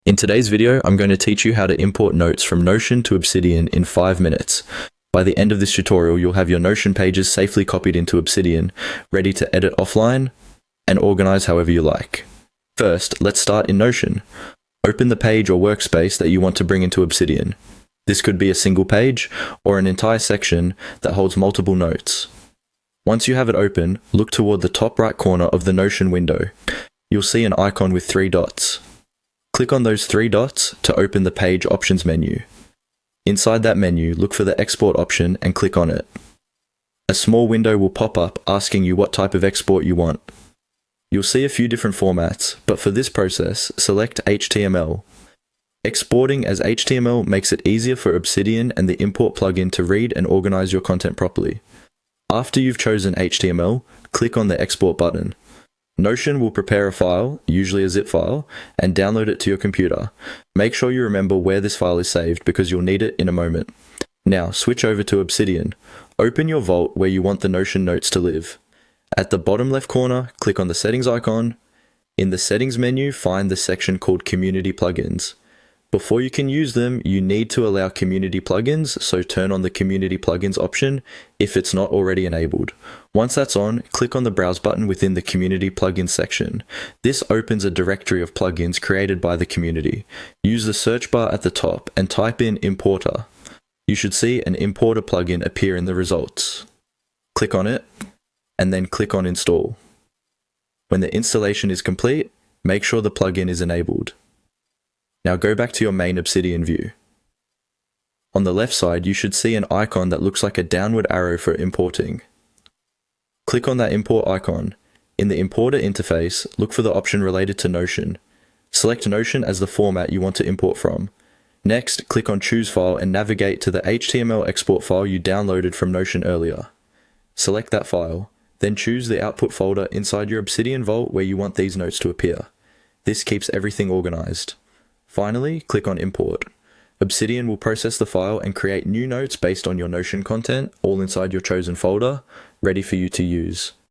In today's video, I'm going to teach you how to import notes from Notion to Obsidian in 5 minutes. By the end of this tutorial, you'll have your Notion pages safely copied into Obsidian, ready to edit offline and organize however you like. First, let's start in Notion. Open the page or workspace that you want to bring into Obsidian. This could be a single page or an entire section that holds multiple notes. Once you have it open, look toward the top right corner of the Notion window. You'll see an icon with 3 dots. Click on those 3 dots to open the Page Options menu. Inside that menu, look for the Export option and click on it. A small window will pop up asking you what type of export you want. You'll see a few different formats, but for this process, select HTML. Exporting as HTML makes it easier for Obsidian and the import plugin to read and organize your content properly. After you've chosen HTML, click on the Export button. Notion will prepare a file, usually a zip file, and download it to your computer. Make sure you remember where this file is saved because you'll need it in a moment. Now switch over to Obsidian. Open your vault where you want the Notion notes to live. At the bottom left corner, click on the settings icon. In the settings menu, find the section called Community Plugins. Before you can use them, you need to allow community plugins, so turn on the Community Plugins option if it's not already enabled. Once that's on, click on the Browse button within the Community Plugins section. This opens a directory of plugins created by the community. Use the search bar at the top and type in Importer. You should see an Importer plugin appear in the results. Click on it, and then click on Install. When the installation is complete, make sure the plugin is enabled. Now go back to your main Obsidian view. On the left side, you should see an icon that looks like a downward arrow for importing. Click on that import icon. In the importer interface, look for the option related to Notion. Select Notion as the format you want to import from. Next, click on Choose File and navigate to the HTML export file you downloaded from Notion earlier. Select that file, then choose the output folder inside your Obsidian vault where you want these notes to appear. This keeps everything organized. Finally, click on Import. Obsidian will process the file and create new notes based on your Notion content, all inside your chosen folder, ready for you to use.